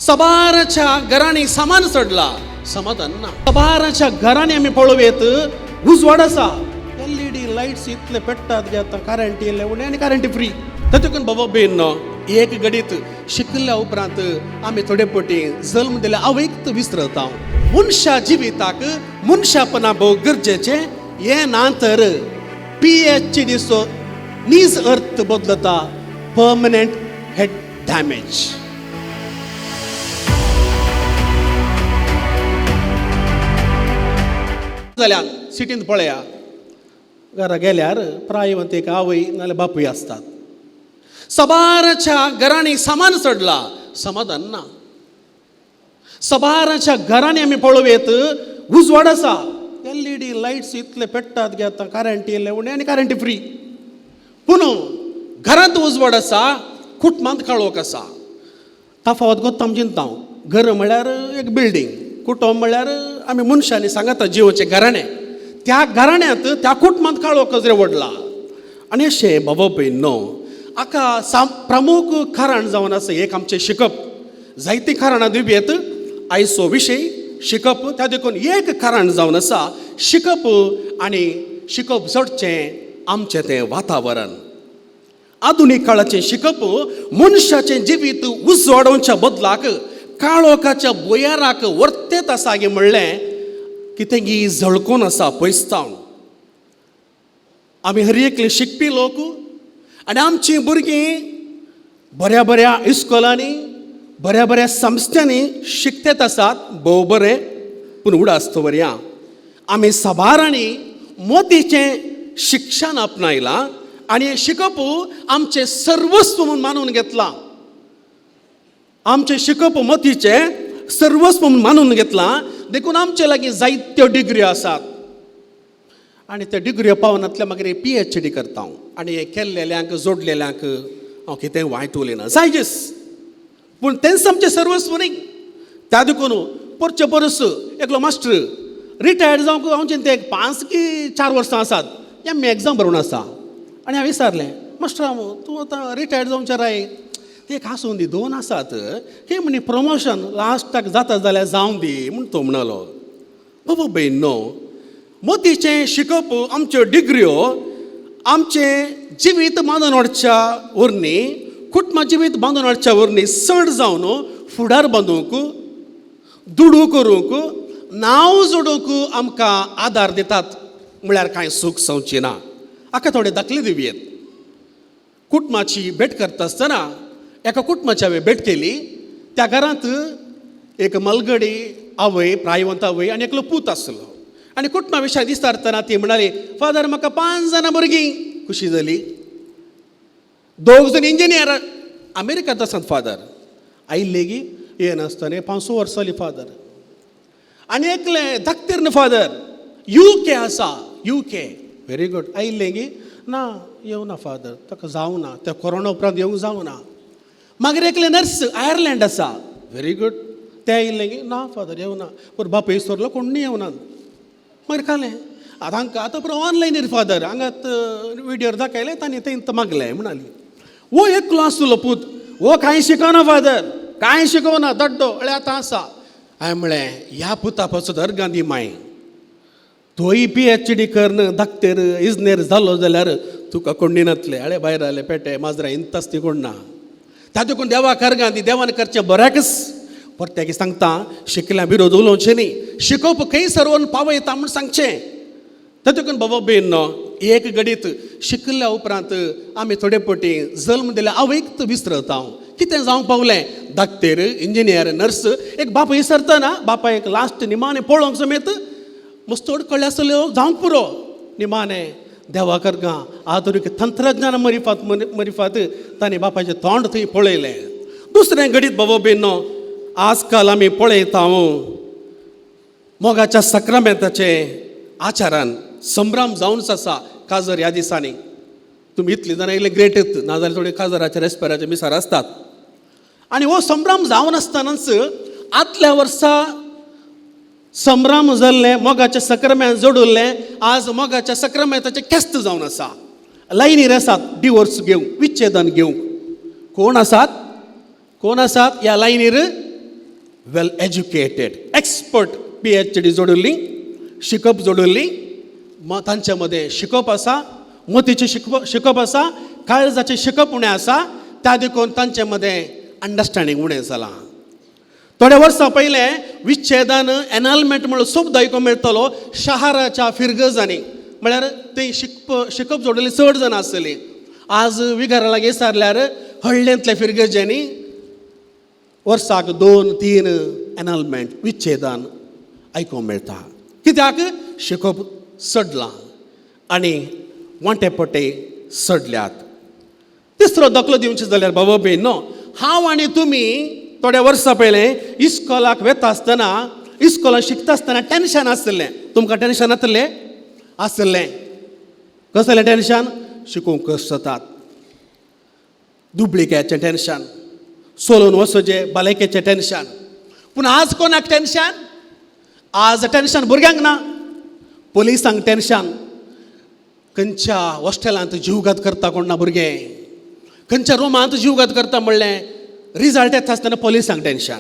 सबाराच्या घरांनी सामान चढला समाधान ना. सबाराच्या घरांनी आम्ही पळोवेत उजवाड असा. LED लाईट्स इतले पेट्टात घेता करंट येयले उणे आनी करंट फ्री. तातूंत बाबा बेन एक घडीत शिकल्या उपरांत आमी थोडे पटी जल्म दिल्या आवयक विसरता. मनशा जिविताक मनशापणा भोव गरजेचे. हे ना तर PhD सो नीज अर्थ बदलता. Permanent head damage. जाल्यार सिटींत पळया घरा गेल्यार प्रायवंत एक आवय नाल्यार बापूय असतात. सबाराच्या घरांनी सामान चढला समाधान ना. सबाराच्या घरांनी आमी पळोवेत उजवाड असा. LED लाईट्स इतले पेट्टात घेता करंट येयले उणे आनी करंट फ्री. पूण घरांत उजवाड असा कुटुंबांत काळोख असा. तफावत गोत्ता आमचें हांव. घर म्हळ्यार एक बिल्डींग. कुटुंब म्हळ्यार आमी मनशांनी सांगता जिवोचे घराणे. त्या घराण्यांत त्या कुटुंबांत काळोख रेवडला. आनी अशें बाबा भयण हाका प्रमुख कारण जावन आसा एक आमचें शिकप. जायतीं कारणां दिवयेत आयचो विशय शिकप. त्या देखून एक कारण जावन आसा शिकप आनी शिकप चडचें आमचें तें वातावरण. आधुनीक काळाचें शिकप मनशाचें जिवीत उजवाडोवच्या बदलाक काळोखाच्या बोयाराक वर्तेत आसा गे म्हणलें कितें गी झळकून आसा पयसतावन. आमी हर एकले शिकपी लोक आनी आमचीं भुरगीं बऱ्या बऱ्या इस्कॉलांनी बऱ्या बऱ्या संस्थांनी शिकतेत आसात भोव बरें. पूण उडास दवरया आमी साबारांनी मोतीचें शिक्षण आपणायलां आनी शिकप आमचें सर्वस्व म्हणून मानून घेतलां. आमचें शिकप मोतीचें सर्वस्व म्हणून मानून घेतलां. देखून आमचे लागीं जायत्यो डिग्री आसात आनी त्या डिग्री पावनातल्या मागीर PhD करता हांव. आनी हे केल्लेल्यांक जोडलेल्यांक हांव कितें वायट उलयना जायजेस. पूण तेंच आमचें सर्वस्व न्ही. त्या देखून परचे परस एकलो मास्टर रिटायर्ड जावंक हांवचें ते 5 की 4 वर्सां आसात. MA एग्जाम बरोवन आसा. आनी हांवें विचारलें मास्टर तूं आतां रिटायर्ड जावंचे राय ते एक आसूं दी 2 आसात. हे म्हणे प्रमोशन लास्टाक जाता जाल्यार जावं दी म्हूण तो म्हणलो. बाबा भयण मोतीचें शिकप आमच्यो डिग्र्यो आमचें जिवीत बांदून हाडच्या वरणी कुटुंबा जिवीत बांदून हाडच्या वरणी चड जावन फुडार बांदूंक दुडू करूंक नांव जोडूंक आमकां आदार दितात. म्हळ्यार कांय सूख सांगची ना. हाका थोडे दाखले दिवयेत. कुटुंबाची भेट करता आसतना एका कुटुंबाची हांवें भेट केली. त्या घरांत एक मलगडी आवय प्रायवंत आवय आनी एकलो पूत आसलो. आनी कुटुंबा विशय विचारतना ती म्हणाली फादर म्हाका 5 जाणां भुरगीं. खुशी जाली. 2 जण इंजिनियर अमेरिकांत आसात फादर. आयिल्ले गी हे नासतना 5 वर्सां जालीं फादर. आनी एकले धाकटेर न्ही फादर UK आसा. UK very good. आयिल्ले गी ना येवना फादर ताका जावं ना. त्या कोरोना उपरांत येवंक जावं ना. मागीर एकले नर्स आयर्लंड आसा. Very good. ते आयिल्ले गी ना फादर येवना. पूण बाप इसरलो कोणूय येवना. मागीर कालें हांकां आतां पुरो ऑनलायनीर फादर हांगात विडियोर दाखयले तांणी तें मागलें म्हणाली. वो एकलो आसलो पूत. वो कांय शिकना फादर कांय शिकोवना दड्डो अळे आतां आसा. हांवें म्हळें ह्या पुता पासून अर्गांदी माय तोय PhD करन धाकटेर इंजिनियर जालो जाल्यार तुका कोणी नातले. अळे भायर आले पेटे माजरां इंतास ती कोण ना. त्या देखून देवाक अर्गांदी देवान करचें बऱ्याकच. परत्याक सांगता शिकल्या विरोध उलोवचें न्ही. शिकप खंय सर्वन पावयता म्हूण सांगचें. तातूंत बाबा बेन एक घडीत शिकल्या उपरांत आमी थोडे पटी जल्म दिल्या आवयक विसरता. कितें जावंक पावलें धाकटेर इंजिनियर नर्स. एक बाप विसरतना बापा एक लास्ट निमाणें पळोवंक समेत मस्तोड कळ्ळे आसल्यो जावंक पुरो. निमाणें देवा करगा आधुनीक तंत्रज्ञान मरिफात ताणें बापाचें तोंड थंय पळयलें. दुसरें घडीत बाबा बेन आजकाल आमी पळयता मोगाच्या सक्रामेंताचे आचारान संभ्रम जावनच आसा. काजर ह्या दिसांनी तुमी इतली जाणां इल्ले ग्रेटत नाजाल्यार थोडे काजराचे रेस्पेराचे मिसार आसतात. आनी हो संभ्रम जावन आसतनाच आदल्या वर्सा संभ्रम जाल्ले मोगाचें सक्रामेंत जोडुल्लें आज मोगाच्या सक्रामेंताचें केस्त जावन आसा. लायनीर आसात डिवोर्स घेवंक विच्छेदन घेवंक. कोण आसात ह्या लायनीर वेल एज्युकेटेड, एक्सपर्ट, PhD जोडिल्ली, शिकप जोडिल्ली, तांच्या मदें शिकप आसा, मोतीचें शिकप आसा, काळजाचें शिकप उणें आसा, त्या देखून तांचे मदें अंडरस्टँडींग उणें जालां. थोड्या वर्सां पयलें विच्छेदन, एनलमेंट म्हणून शब्द आयकूंक मेळटलो शाराच्या फिरगजांनी. म्हळ्यार ते शिकप जोडिल्ली चड जाण आसतलीं. आज विघरा लागीं सारल्यार हळडेंतल्या फिरगजांनी वर्साक 2-3 एनलमेंट, विच्छेदन आयकूंक मेळटा. कित्याक? शिकप सडलां आनी वांटेपटे सडल्यात. तिसरो दाखलो दिवचे जाल्यार बाबा भयणो, हांव आनी तुमी थोड्या वर्सां पयलें इस्कॉलाक वेता आसतना, इस्कॉलाक शिकता आसतना टेन्शन आसतलें. तुमकां टेन्शन आसतलें. कसलें टेन्शन? शिकूंक कश्ट जातात, दुबळिकेचें टेन्शन, सोलून वचचें भलायकेचें टेन्शन. पूण आज कोणाक टेन्शन? आज टेन्शन भुरग्यांक ना, पुलिसांक टेन्शन. खंयच्या हॉस्टेलांत जीवघात करता कोण ना भुरगे, खंयच्या रुमांत जीवघात करता म्हणलें रिजल्ट येता आसतना पुलिसांक टेन्शन.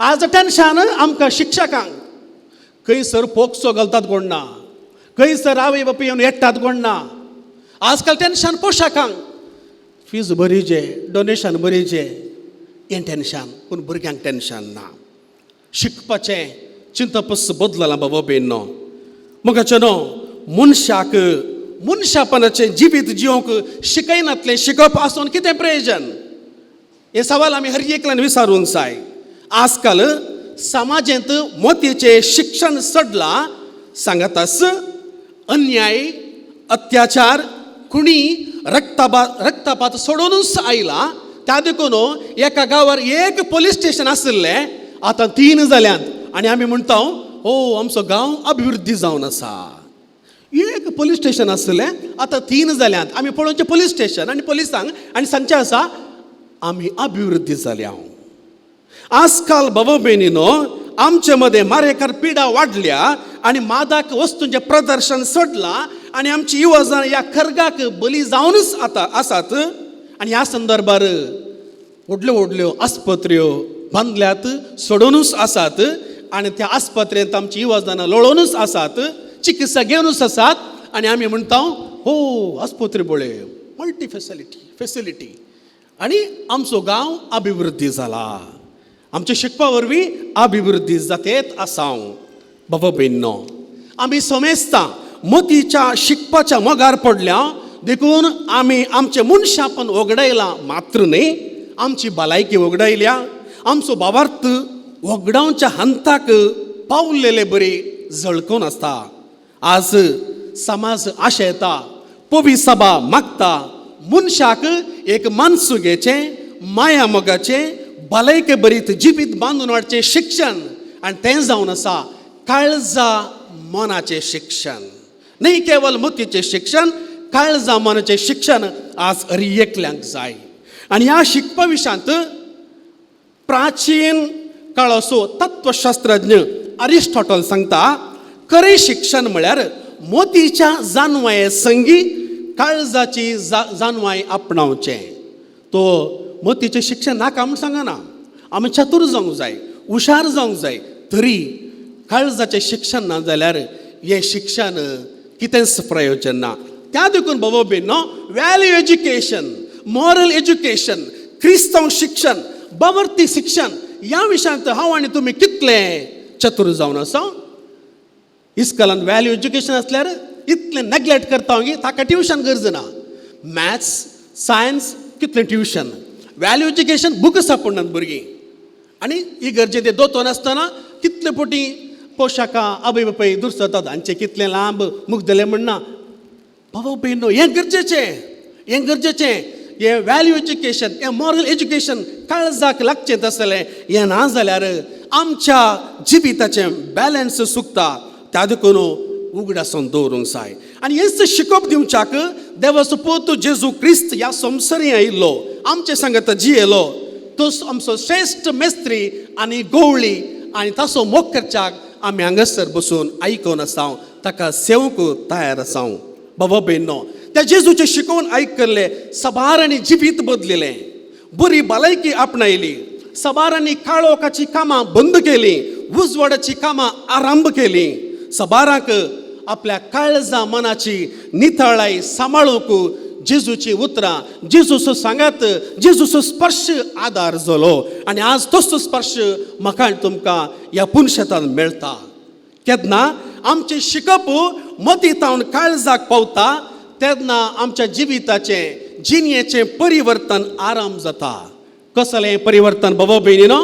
आज टेन्शन आमकां शिक्षकांक. खंयसर पोक्सो घालतात कोण ना, खंयसर आवय बापूय येवन येतात कोण ना. आजकाल टेन्शन पोशाखांक, फीज भरीचे, डोनेशन भरीचे, हें टेन्शन. पूण भुरग्यांक टेन्शन ना. शिकपाचें चिंतपस बदललां बाबा भयणो. मुखाचे न्हू, मनशापणाचें जिवीत जिवंक शिकयनातलें शिकप आसून कितें प्रयोजन? हे सवाल आमी हर एकल्यान विचारूंक जाय. आजकाल समाजांत मोतीचें शिक्षण सडलां. सांगातास अन्याय, अत्याचार, खुणी, रक्तपात सोडूनच आयला. त्या देखून एका गांवार एक पुलीस स्टेशन आसलें, आतां 3 जाल्यांत. आनी आमी म्हणटा हो आमचो गांव अभिवृद्धी जावन आसा. एक पुलीस स्टेशन आसलें, आतां 3 जाल्यांत. आमी पळोवचें पुलीस स्टेशन आनी पुलिसांक आनी सांगचें आसा आमी अभिवृद्धी जाल्या. आजकाल बाबा भयणीनो, आमचे मदें मारेकार पिडा वाडल्या आनी मादक वस्तूंचें प्रदर्शन सडलां आनी आमची युवजन ह्या खर्गाक बली जावनच आसात. आनी ह्या संदर्भार व्हडल्यो आस्पत्र्यो बांदल्यात, सोडूनच आसात. आनी त्या आस्पत्रेंत आमची युवजनां लोळोनच आसात, चिकित्सा घेवनच आसात. आनी आमी म्हणटा हो आस्पत्रे बळे, मल्टी फेसिलिटी, आनी आमचो गांव अभिवृद्धी जाला. आमच्या शिकपा वरवीं अभिवृद्धी जातेत आसा. बाबा भयणो, आमी समेस्ता मोतीच्या शिकपाच्या मोगार पडल्या देखून आमी आमचें मनशापण वगडायलां मात्र न्ही, आमची भलायकी वगडायल्या, आमचो भावार्थ वगडावच्या हंताक पावलेले बरी झळकून आसता. आज समाज आशेता, पवी सभा मागता मनशाक एक मानसुगेचें, माया मोगाचें, भलायके बरीत जिवीत बांदून वाडचें शिक्षण. आनी तें जावन आसा काळजा मनाचें शिक्षण. न्ही केवल मोतीचें शिक्षण, काळजा मनाचें शिक्षण आज हर एकल्यांक जाय. आनी ह्या शिकपा विशयांत प्राचीन काळाचो तत्वशास्त्रज्ञ अरिस्टॉटल सांगता, खरें शिक्षण म्हळ्यार मोतीच्या जानवाये संगी काळजाची जानवाय आपणावचें. तो मोतीचें शिक्षण नाका म्हूण सांगना. आमी चतूर जावंक जाय, हुशार जावंक जाय. तरी काळजाचें शिक्षण ना जाल्यार हें शिक्षण कितेंच प्रयोजन ना. त्या देखून बाबा भयणो, वॅल्यू एज्युकेशन, मॉरल एज्युकेशन, क्रिस्तांव शिक्षण, बावर्ती शिक्षण ह्या विशयांत हांव आनी तुमी कितले चतूर जावन आसा. इस्कॉलांत वॅल्यू एज्युकेशन आसल्यार इतलें नेग्लेक्ट करता की ताका ट्युशन गरज ना. मॅथ्स, सायन्स कितलें ट्युशन, वॅल्यू एज्युकेशन बूक सापडनात भुरगीं. आनी ही गरजेन ते दोतोन आसतना कितले पोटी पोशाखां आवय बापूय दूर जातात, हांचे कितलें लांब मुगदले म्हणना. बाबा भयणो, हें गरजेचें. हें वॅल्यू एज्युकेशन, हें मॉरल एज्युकेशन काळजाक लागचें आसलें. हें ना जाल्यार आमच्या जिविताचें बॅलन्स चुकता. त्या देखून उगडासून दवरूंक जाय. आनी हेंच शिकप दिवच्याक देवाचो पुत जेजू क्रिस्त ह्या संवसारी आयिल्लो, आमचे सांगत जियेलो. तो आमचो श्रेश्ठ मेस्त्री आनी गवळी. आनी ताचो मोग करच्याक आमी हांगासर बसून आयकून आसा, ताका सेवंक तयार आसा. बाबा भयणो, त्या जेजूचें शिकोवन आयकल्लें, सबार आनी जिवीत बदलिलें, बरी भलायकी आपणायली, सबारांनी काळोखाची कामां बंद केली, उजवाडाची कामां आरंभ केली. सबाराक आपल्या काळजा मनाची नितळाई सांबाळूंक जेजूची उतरां, जेजूचो सांगात, जेजूचो स्पर्श आदार जालो. आनी आज तसो स्पर्श म्हाका आनी तुमकां ह्या पुनशेतान मेळटा. केन्ना आमचें शिकप मतींतावन काळजाक पावता तेन्ना आमच्या जिविताचें जिणयेचें परिवर्तन आराम जाता. कसलें परिवर्तन बाबा भयणीनो?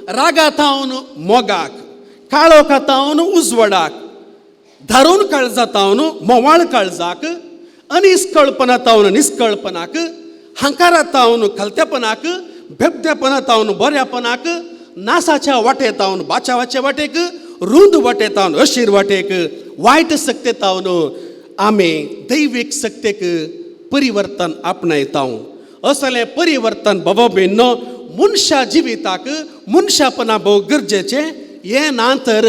रागातावन मोगाक, काळोखातावन उजवाडाक, धारून काळजातावन मोवाळ काळजाक, अनिस्कळपणातावन निस्कळपणाक, हंकारातावन खालत्यापणाक, बेबदेपणातावन बऱ्यापणाक, नासाच्या वाटेतावन बाचावाचे वाटेक, रुंद वाटेतावन अशीर वाटेक, वायट सक्तेतावन आमी दैवीक सक्तेक परिवर्तन आपणायताव. असलें परिवर्तन बाबा भयणीनो मनशा जिविताक मनशापणा भोव गरजेचें. हें ना तर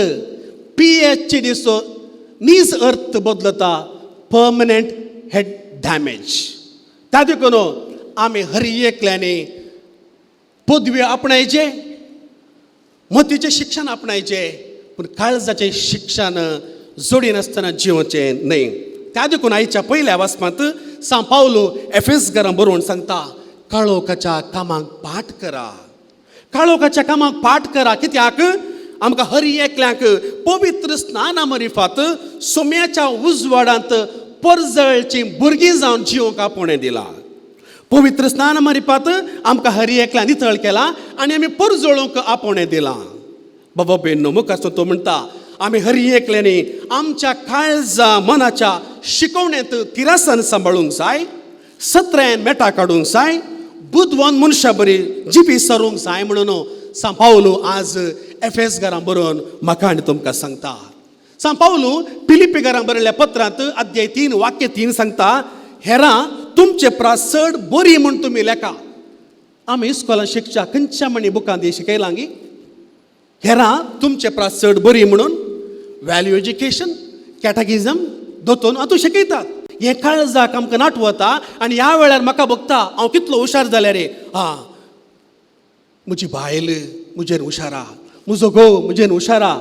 PhDचो नीज अर्थ बदलता, पर्मनंट हेड डॅमेज. त्या देखून आमी हर एकल्यानी पदवी आपणायचे, मतीचें शिक्षण आपणायचें, पूण काळजाचें शिक्षण जोडी नासतना जिवचें न्हय. त्या देखून आयच्या पयल्या वाचपांत सान पावलो एफेसकारांक बरोवन सांगता, काळोखाच्या कामांक पाट करा. काळोखाच्या कामांक पाट करा. कित्याक आमकां हर एकल्यांक पवित्र स्नाना मरिफात सोम्याच्या उजवाडांत परजळची भुरगीं जावन जिवंक आपोवणें दिलां. पवित्र स्नाना मरिफात आमकां हर एकल्यान नितळ केला आनी आमी परजळूंक आपोवणें दिलां. बाबा भयणीनो, मुखार तो म्हणटा आमी हर एकल्यानी आमच्या काळजा मनाच्या शिकवणेंत तिरासन सांबाळूंक जाय, सत्र्यान मेटा काडूंक जाय, बुदवन मनशा बरी जिपी सरूंक जाय म्हणून सान पावलो आज एफेसकारांक बरोवन म्हाका आनी तुमकां सांगता. सान पावलो फिलिपिकारांक बरयल्ल्या पत्रांत अध्याय 3 वाक्य 3 सांगता, हेरां तुमचे प्रास चड बरी म्हूण तुमी लेखा. आमी इस्कॉलान शिकच्या खंयच्या म्हणी बुकां दी शिकयलां गी? हेरां तुमचे प्रास चड बरी म्हणून व्हॅल्यू एज्युकेशन, कॅटेकिझम दोतोन हातूंत शिकयतात. हें काळजाक आमकां नाटवता आनी ह्या वेळार म्हाका बघता हांव कितलो हुशार जालें रे. म्हजी बायल म्हजेर हुशारा, म्हजो घोव म्हजेर हुशारा,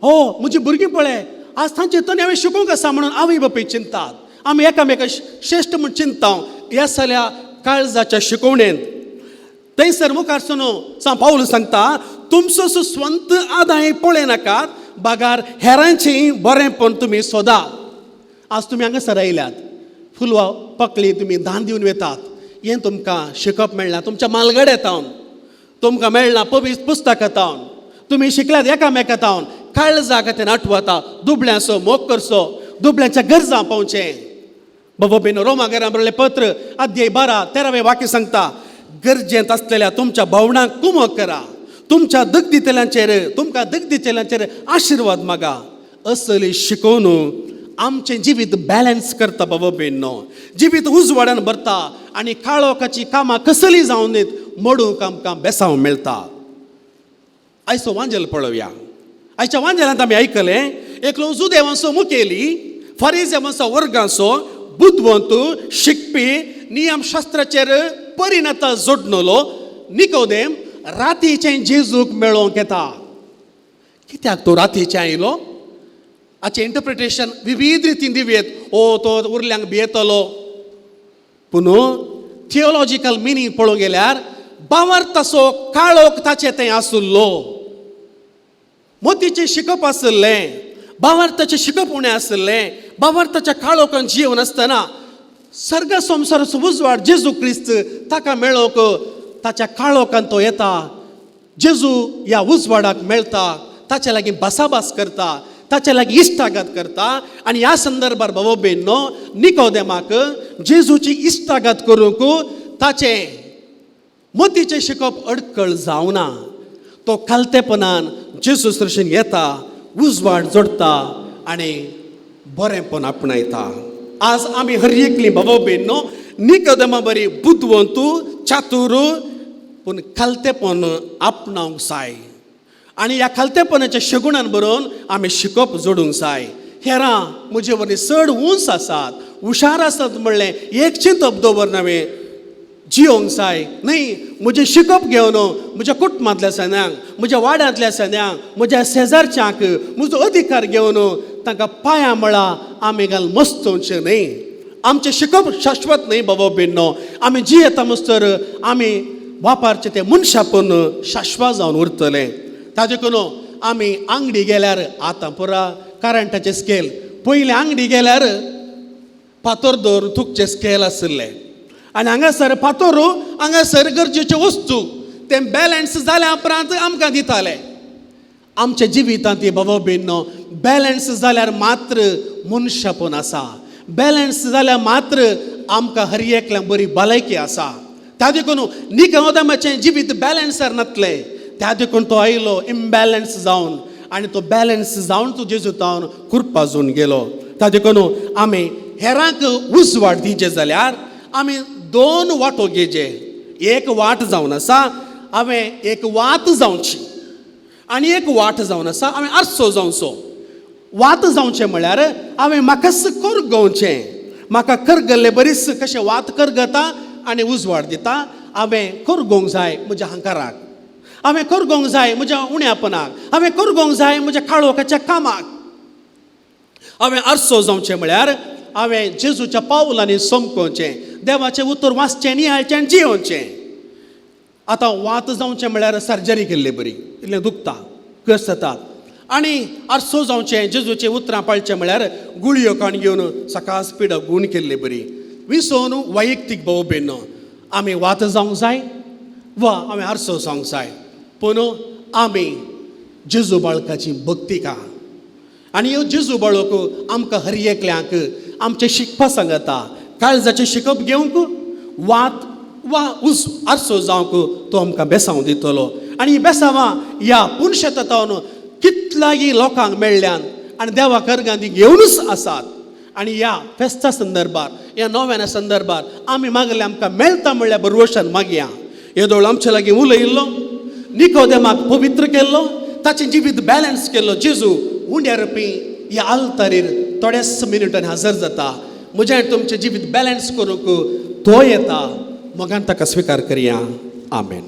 म्हजी भुरगीं पळय आज तांचे तरी हांवें शिकूंक आसा म्हणून आवय बापूय चिंतात. आमी एकामेका श्रेश्ठ म्हूण चिंताव. ह्या सगळ्या काळजाच्या शिकवणेंत थंयसर मुखारसून सान पावलो सांगता, तुमचो स्वंत आदाय पळय नाकात, बागार हेरांचें बरेंपण तुमी सोदा. आज तुमी हांगासर आयल्यात, फुलवा पकली तुमी दान दिवन वेतात. हें तुमकां शिकप मेळना तुमच्या मालगड्यातावन, तुमकां मेळना पवित्र पुस्तकातावन. तुमी शिकल्यात एकामेकातावन. काळजाक तें नाटवता, दुबळ्यांचो मोग करचो, दुबळ्यांच्या गरजा पावचें. बाबा भयणीनो, रोमाकारांक बरयल्लें पत्र अध्याय 12 13वें वाक्य सांगता, गरजेंत आसलेल्या तुमच्या भावंडांक कुमक करा, तुमच्या तुमकां दगदिचेल्यांचेर आशिर्वाद मागा. असली शिकवण आमचें जिवीत बॅलन्स करता बाबा भयणीनो. जिवीत उजवाडान भरता आनी काळोखाची कामां कसली जावन दीत मोडूंक आमकां बेसांव मेळटा. आयचो वांजेल पळोवया. आयच्या वांजेलांत आमी आयकलें, एकलो जुदेवांचो मुखेली, फारिजेवांचो वर्गाचो बुद्धवंत शिकपी नियमशास्त्राचेर परिणता जोडनलो निकोदेम रातीचें जेजूक मेळोवंक येता. कित्याक तो रातीचें आयलो? हाचें इंटरप्रिटेशन विविध रितीन दिवयेत. तो उरल्यांक भियेतलो. पूण थियोलॉजिकल मिनींग पळोवंक गेल्यार बावर्ताचो काळोख ताचें थंय आसुल्लो. मोतीचें शिकप आसलें, बावर्ताचें शिकप उणें आसलें. बावर्ताच्या काळोखान जीवन आसतना सर्ग संवसाराचो उजवाड जेजू क्रिस्त ताका मेळोवंक ताच्या काळोखान तो येता. जेजू ह्या उजवाडाक मेळटा, ताचे लागीं भासाभास करता, ताचे लागीं इश्टागत करता. आनी ह्या संदर्भार बाबा भयणीनो, निकोदेमाक जेजूची इश्टागत करूंक ताचें मतीचें शिकप अडखळ जावना. तो खालतेपणान जेजू सरशीन येता, उजवाड जोडटा आनी बरेंपण आपणायता. आज आमी हर एकली बाबा भयणीनो निकोदेमा बरी बुद्धवंत, चातूर, पूण खालतेपण आपणावंक जाय. आनी ह्या खालतेपणाच्या शगुणान बरोवन आमी शिकप जोडूंक जाय. हेरां म्हजे वरवीं चड उंच आसात, हुशार आसात म्हणलें एक चिंतप दवरनावें. जियोंक जाय न्ही म्हजें शिकप घेवन म्हज्या कुटुंबांतल्या सण्यांक म्हज्या वाड्यांतल्या सण्यांक म्हज्या शेजारच्यांक म्हजो अधिकार घेवन तांकां पांयां मळा आमी घाल मस्तोवचें न्ही. आमचें शिकप शाश्वत न्ही बाबा बिन्नो. आमी जियेता मस्तर आमी वापारचें तें मनशापूण शाश्वत जावन उरतलें. ताजे करून आमी आंगडी गेल्यार आतां पुरा करंटाचें स्केल, पयलीं आंगडी गेल्यार फातर दवरून थुकचें स्केल आसलें आनी हांगासर फातर हांगासर गरजेच्यो वस्तू तें बॅलन्स जाल्या उपरांत आमकां दिताले. आमच्या जिवितांत ती बाबा बिन्नो बॅलन्स जाल्यार मात्र मनशापूण आसा. बॅलन्स जाल्यार मात्र आमकां हर एकल्यांक बरी भलायकी आसा. त्या देखून निकोदेमाचें जिवीत बॅलन्सार नासलें. त्या देखून तो आयलो इम्बॅलन्स जावन आनी तो बॅलन्स जावन तो जेजूतावन कुरपाजून गेलो. त्या देखून आमी हेरांक उजवाड दिवचे जाल्यार आमी दोन वाटो घेवचे. एक वाट जावन आसा हांवें एक वात जावची आनी एक वाट जावन आसा हांवें आरसो जावचो. वात जावचें म्हळ्यार हांवें म्हाकाच करगोवचें. म्हाका करगल्ले बरीच कशें वात करगता आनी उजवाड दिता. हांवें करगोवंक जाय म्हज्या हंकाराक, हांवें करगोवंक जाय म्हज्या उण्यापणाक, हांवें करगोवंक जाय म्हज्या काळोखाच्या कामाक. हांवें आरसो जावचें म्हळ्यार हांवें जेजूच्या पावलांनी समकोवचें, देवाचें उतर वाचचें नियाळचें आनी जियोवचें. आतां वात जावचें म्हळ्यार सर्जरी केल्ली बरी, इल्लें दुखता, कस जाता. आनी आरसो जावचें जेजूचें उतरां पाळचें म्हळ्यार गुळयो काण घेवन सकाळ स्पिड गूण केल्ली बरी. विसोन वैयक्तीक भाव बेनो आमी वात जावंक जाय वा हांवें आरसो जावंक जाय, पूण आमी जेजू बाळकाची भक्ती का. आनी ह्यो जेजू बाळक आमकां हर एकल्यांक आमचें शिकपा सांगता. काळजाचें शिकप घेवंक वात वा आरसो जावंक तो आमकां बेसांव दितलो. आनी ही बेसांवां ह्या पुणशेतावन कितल्याय लोकांक मेळ्ळ्यान आनी देवा करगांती घेवनूच आसात. आनी ह्या फेस्ता संदर्भात ह्या नव्याना संदर्भात आमी मागले आमकां मेळटा म्हणल्यार बरवशान मागया. येदोळ आमचे लागीं उलयल्लो, निकोदेमाक पवित्र केल्लो, ताचें जिवीत बॅलन्स केल्लो. जेजू उंड्या रुपी ह्या आल्तारीर थोड्याच मिनिटांनी हजर जाता. म्हजें आनी तुमचें जिवीत बॅलन्स करूंक तो येता. मोगान ताका स्विकार करया. आमेन.